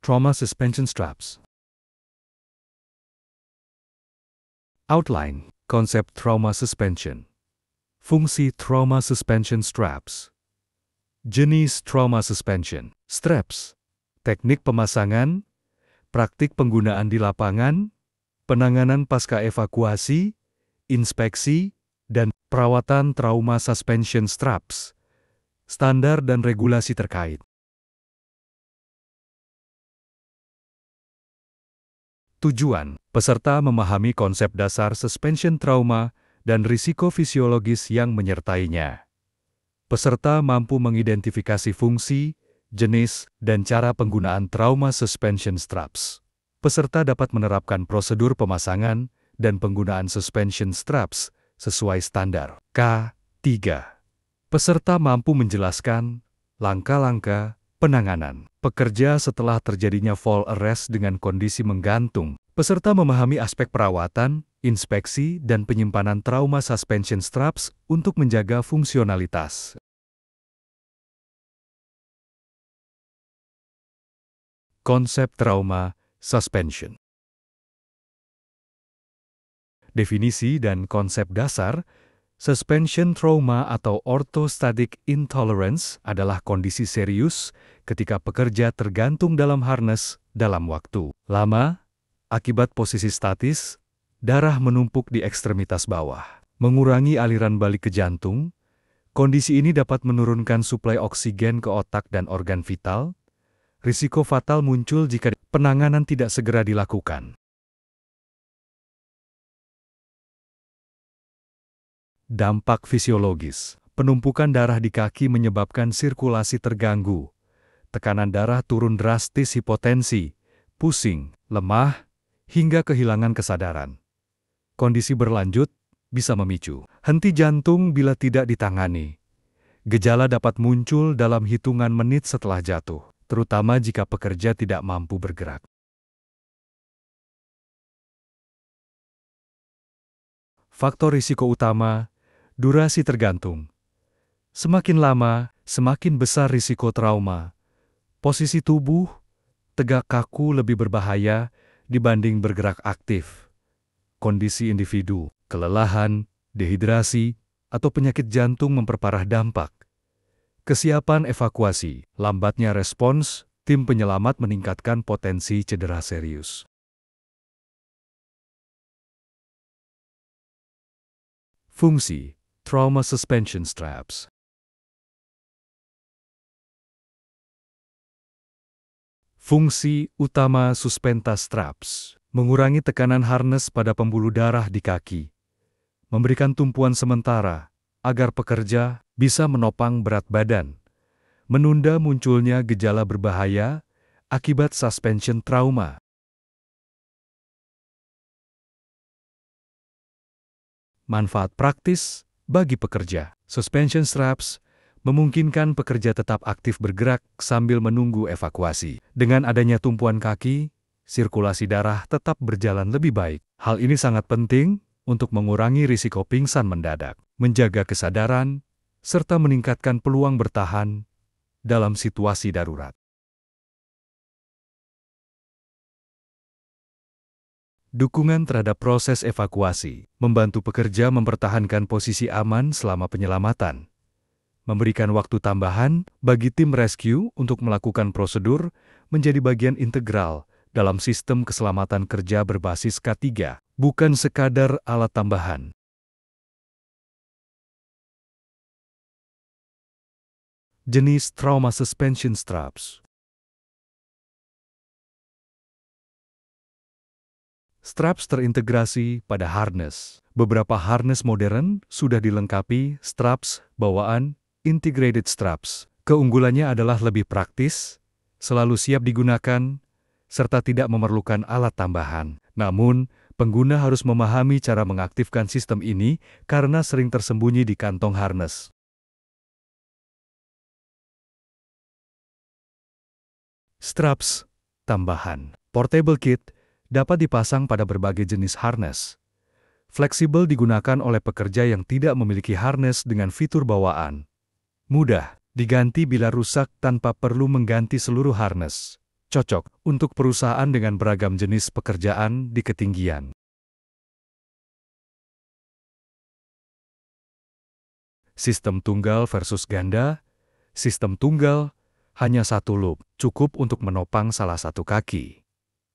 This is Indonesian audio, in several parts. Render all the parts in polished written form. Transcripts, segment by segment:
Trauma suspension straps. Outline, konsep trauma suspension. Fungsi trauma suspension straps. Jenis trauma suspension. Straps. Teknik pemasangan, praktik penggunaan di lapangan, penanganan pasca evakuasi, inspeksi, dan perawatan trauma suspension straps. Standar dan regulasi terkait. Tujuan, peserta memahami konsep dasar suspension trauma dan risiko fisiologis yang menyertainya. Peserta mampu mengidentifikasi fungsi, jenis, dan cara penggunaan trauma suspension straps. Peserta dapat menerapkan prosedur pemasangan dan penggunaan suspension straps sesuai standar. K3. Peserta mampu menjelaskan langkah-langkah penanganan pekerja setelah terjadinya fall arrest dengan kondisi menggantung. Peserta memahami aspek perawatan, inspeksi, dan penyimpanan trauma suspension straps untuk menjaga fungsionalitas. Konsep trauma suspension. Definisi dan konsep dasar. Suspension trauma atau orthostatic intolerance adalah kondisi serius ketika pekerja tergantung dalam harness dalam waktu lama akibat posisi statis, darah menumpuk di ekstremitas bawah, mengurangi aliran balik ke jantung. Kondisi ini dapat menurunkan suplai oksigen ke otak dan organ vital. Risiko fatal muncul jika penanganan tidak segera dilakukan. Dampak fisiologis. Penumpukan darah di kaki menyebabkan sirkulasi terganggu. Tekanan darah turun drastis, hipotensi, pusing, lemah, hingga kehilangan kesadaran. Kondisi berlanjut bisa memicu henti jantung bila tidak ditangani. Gejala dapat muncul dalam hitungan menit setelah jatuh, terutama jika pekerja tidak mampu bergerak. Faktor risiko utama. Durasi tergantung. Semakin lama, semakin besar risiko trauma. Posisi tubuh, tegak kaku lebih berbahaya dibanding bergerak aktif. Kondisi individu, kelelahan, dehidrasi, atau penyakit jantung memperparah dampak. Kesiapan evakuasi, lambatnya respons, tim penyelamat meningkatkan potensi cedera serius. Fungsi trauma suspension straps. Fungsi utama suspenta straps, mengurangi tekanan harness pada pembuluh darah di kaki, memberikan tumpuan sementara agar pekerja bisa menopang berat badan, menunda munculnya gejala berbahaya akibat suspension trauma. Manfaat praktis bagi pekerja. Suspension straps memungkinkan pekerja tetap aktif bergerak sambil menunggu evakuasi. Dengan adanya tumpuan kaki, sirkulasi darah tetap berjalan lebih baik. Hal ini sangat penting untuk mengurangi risiko pingsan mendadak, menjaga kesadaran, serta meningkatkan peluang bertahan dalam situasi darurat. Dukungan terhadap proses evakuasi, membantu pekerja mempertahankan posisi aman selama penyelamatan. Memberikan waktu tambahan bagi tim rescue untuk melakukan prosedur menjadi bagian integral dalam sistem keselamatan kerja berbasis K3, bukan sekadar alat tambahan. Jenis trauma suspension straps. Straps terintegrasi pada harness. Beberapa harness modern sudah dilengkapi straps bawaan integrated straps. Keunggulannya adalah lebih praktis, selalu siap digunakan, serta tidak memerlukan alat tambahan. Namun, pengguna harus memahami cara mengaktifkan sistem ini karena sering tersembunyi di kantong harness. Straps tambahan. Portable kit dapat dipasang pada berbagai jenis harness. Fleksibel digunakan oleh pekerja yang tidak memiliki harness dengan fitur bawaan. Mudah diganti bila rusak tanpa perlu mengganti seluruh harness. cocok untuk perusahaan dengan beragam jenis pekerjaan di ketinggian. Sistem tunggal versus ganda. Sistem tunggal, hanya satu loop, cukup untuk menopang salah satu kaki.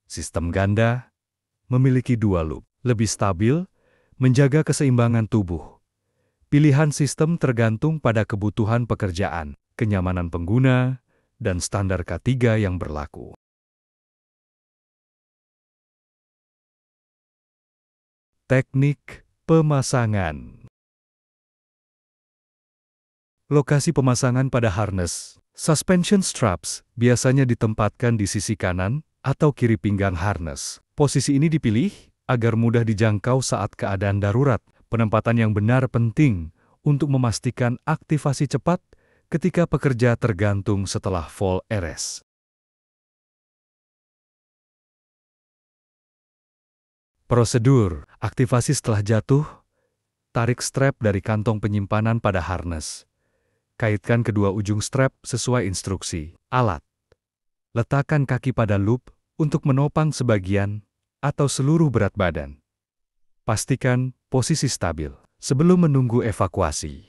Sistem ganda, memiliki dua loop, lebih stabil, menjaga keseimbangan tubuh. Pilihan sistem tergantung pada kebutuhan pekerjaan, kenyamanan pengguna, dan standar K3 yang berlaku. Teknik pemasangan. Lokasi pemasangan pada harness. Suspension straps biasanya ditempatkan di sisi kanan atau kiri pinggang harness. Posisi ini dipilih agar mudah dijangkau saat keadaan darurat. Penempatan yang benar penting untuk memastikan aktivasi cepat ketika pekerja tergantung setelah fall arrest. Prosedur aktivasi setelah jatuh. Tarik strap dari kantong penyimpanan pada harness. Kaitkan kedua ujung strap sesuai instruksi. Alat. Letakkan kaki pada loop untuk menopang sebagian atau seluruh berat badan. Pastikan posisi stabil sebelum menunggu evakuasi.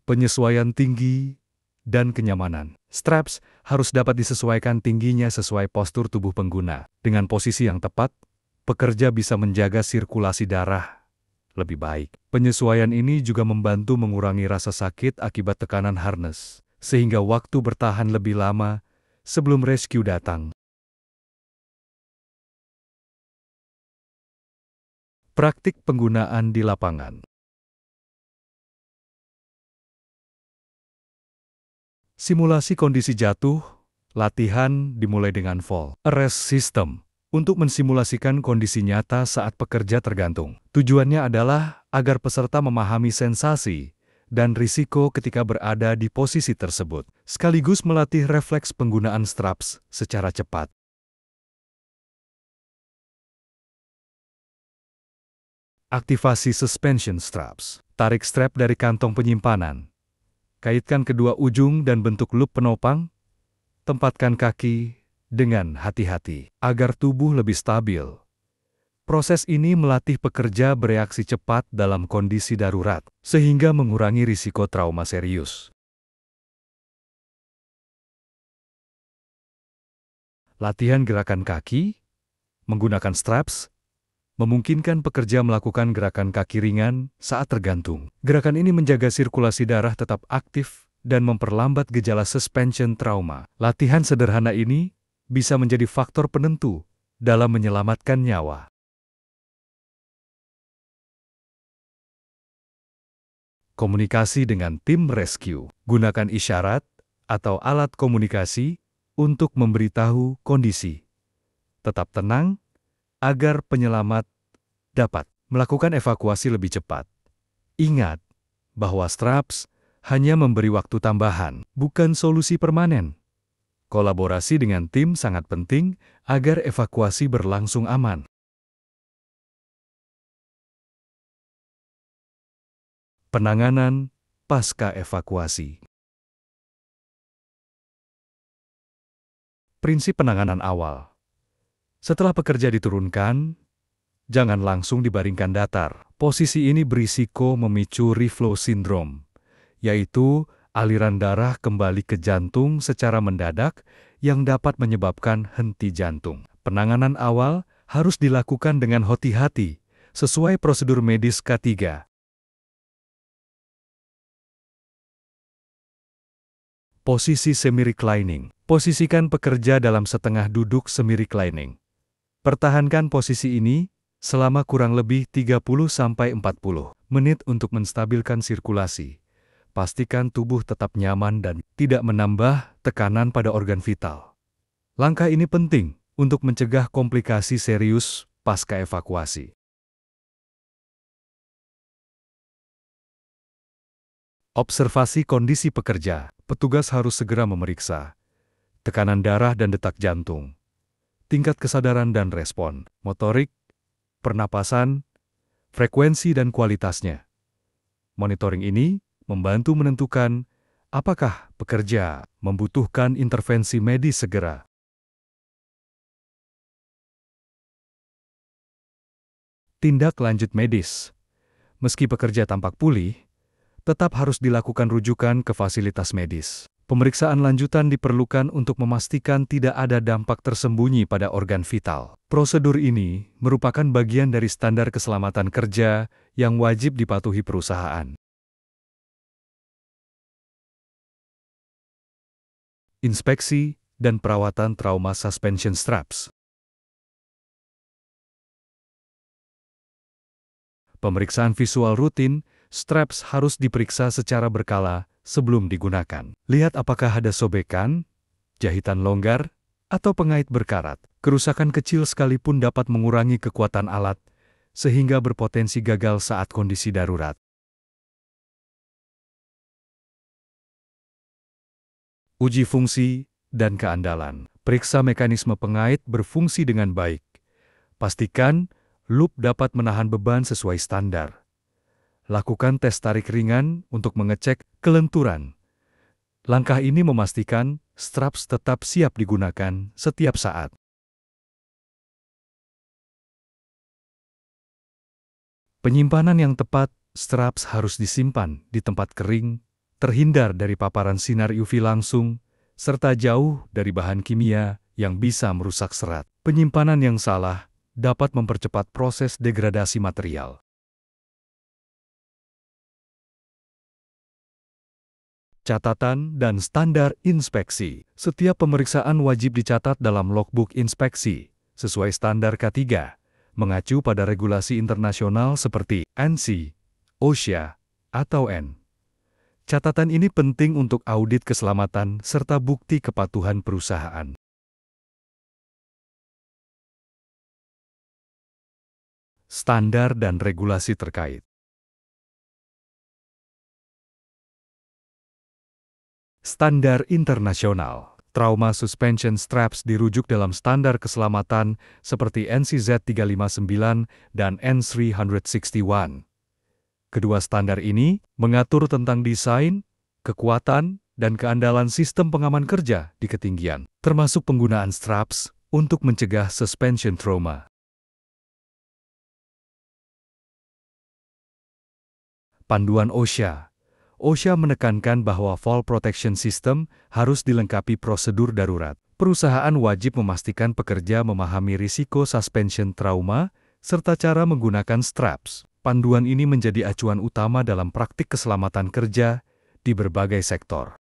Penyesuaian tinggi dan kenyamanan. Straps harus dapat disesuaikan tingginya sesuai postur tubuh pengguna. Dengan posisi yang tepat, pekerja bisa menjaga sirkulasi darah lebih baik. Penyesuaian ini juga membantu mengurangi rasa sakit akibat tekanan harness, sehingga waktu bertahan lebih lama sebelum rescue datang. Praktik penggunaan di lapangan. Simulasi kondisi jatuh, latihan dimulai dengan fall arrest system untuk mensimulasikan kondisi nyata saat pekerja tergantung. Tujuannya adalah agar peserta memahami sensasi dan risiko ketika berada di posisi tersebut, sekaligus melatih refleks penggunaan straps secara cepat. Aktivasi suspension straps. Tarik strap dari kantong penyimpanan. Kaitkan kedua ujung dan bentuk loop penopang. Tempatkan kaki dengan hati-hati agar tubuh lebih stabil. Proses ini melatih pekerja bereaksi cepat dalam kondisi darurat, sehingga mengurangi risiko trauma serius. Latihan gerakan kaki, menggunakan straps, memungkinkan pekerja melakukan gerakan kaki ringan saat tergantung. Gerakan ini menjaga sirkulasi darah tetap aktif dan memperlambat gejala suspension trauma. Latihan sederhana ini bisa menjadi faktor penentu dalam menyelamatkan nyawa. Komunikasi dengan tim rescue. Gunakan isyarat atau alat komunikasi untuk memberitahu kondisi. Tetap tenang agar penyelamat dapat melakukan evakuasi lebih cepat. Ingat bahwa straps hanya memberi waktu tambahan, bukan solusi permanen. Kolaborasi dengan tim sangat penting agar evakuasi berlangsung aman. Penanganan pasca evakuasi. Prinsip penanganan awal. Setelah pekerja diturunkan, jangan langsung dibaringkan datar. Posisi ini berisiko memicu reflow syndrome, yaitu aliran darah kembali ke jantung secara mendadak yang dapat menyebabkan henti jantung. Penanganan awal harus dilakukan dengan hati-hati, sesuai prosedur medis K3. Posisi semi-reclining. Posisikan pekerja dalam setengah duduk semi-reclining. Pertahankan posisi ini selama kurang lebih 30-40 menit untuk menstabilkan sirkulasi. Pastikan tubuh tetap nyaman dan tidak menambah tekanan pada organ vital. Langkah ini penting untuk mencegah komplikasi serius pasca evakuasi. Observasi kondisi pekerja. Petugas harus segera memeriksa tekanan darah dan detak jantung, tingkat kesadaran dan respon, motorik, pernapasan, frekuensi dan kualitasnya. Monitoring ini membantu menentukan Apakah pekerja membutuhkan intervensi medis segera? Tindak lanjut medis. Meski pekerja tampak pulih, tetap harus dilakukan rujukan ke fasilitas medis. Pemeriksaan lanjutan diperlukan untuk memastikan tidak ada dampak tersembunyi pada organ vital. Prosedur ini merupakan bagian dari standar keselamatan kerja yang wajib dipatuhi perusahaan. Inspeksi dan perawatan trauma suspension straps. Pemeriksaan visual rutin, straps harus diperiksa secara berkala sebelum digunakan. Lihat apakah ada sobekan, jahitan longgar, atau pengait berkarat. Kerusakan kecil sekalipun dapat mengurangi kekuatan alat, sehingga berpotensi gagal saat kondisi darurat. Uji fungsi dan keandalan. Periksa mekanisme pengait berfungsi dengan baik. Pastikan loop dapat menahan beban sesuai standar. Lakukan tes tarik ringan untuk mengecek kelenturan. Langkah ini memastikan straps tetap siap digunakan setiap saat. Penyimpanan yang tepat, straps harus disimpan di tempat kering, terhindar dari paparan sinar UV langsung, serta jauh dari bahan kimia yang bisa merusak serat. Penyimpanan yang salah dapat mempercepat proses degradasi material. Catatan dan standar inspeksi. Setiap pemeriksaan wajib dicatat dalam logbook inspeksi, sesuai standar K3, mengacu pada regulasi internasional seperti ANSI, OSHA, atau N. Catatan ini penting untuk audit keselamatan serta bukti kepatuhan perusahaan. Standar dan regulasi terkait. Standar internasional. Trauma suspension straps dirujuk dalam standar keselamatan seperti NCZ 359 dan N361. Kedua standar ini mengatur tentang desain, kekuatan, dan keandalan sistem pengaman kerja di ketinggian, termasuk penggunaan straps untuk mencegah suspension trauma. Panduan OSHA. OSHA menekankan bahwa fall protection system harus dilengkapi prosedur darurat. Perusahaan wajib memastikan pekerja memahami risiko suspension trauma serta cara menggunakan straps. Panduan ini menjadi acuan utama dalam praktik keselamatan kerja di berbagai sektor.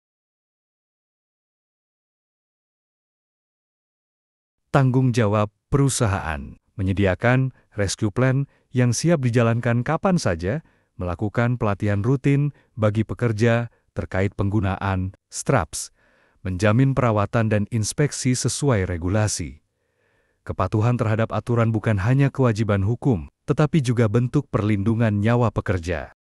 Tanggung jawab perusahaan menyediakan rescue plan yang siap dijalankan kapan saja, melakukan pelatihan rutin bagi pekerja terkait penggunaan straps, menjamin perawatan dan inspeksi sesuai regulasi. Kepatuhan terhadap aturan bukan hanya kewajiban hukum, tetapi juga bentuk perlindungan nyawa pekerja.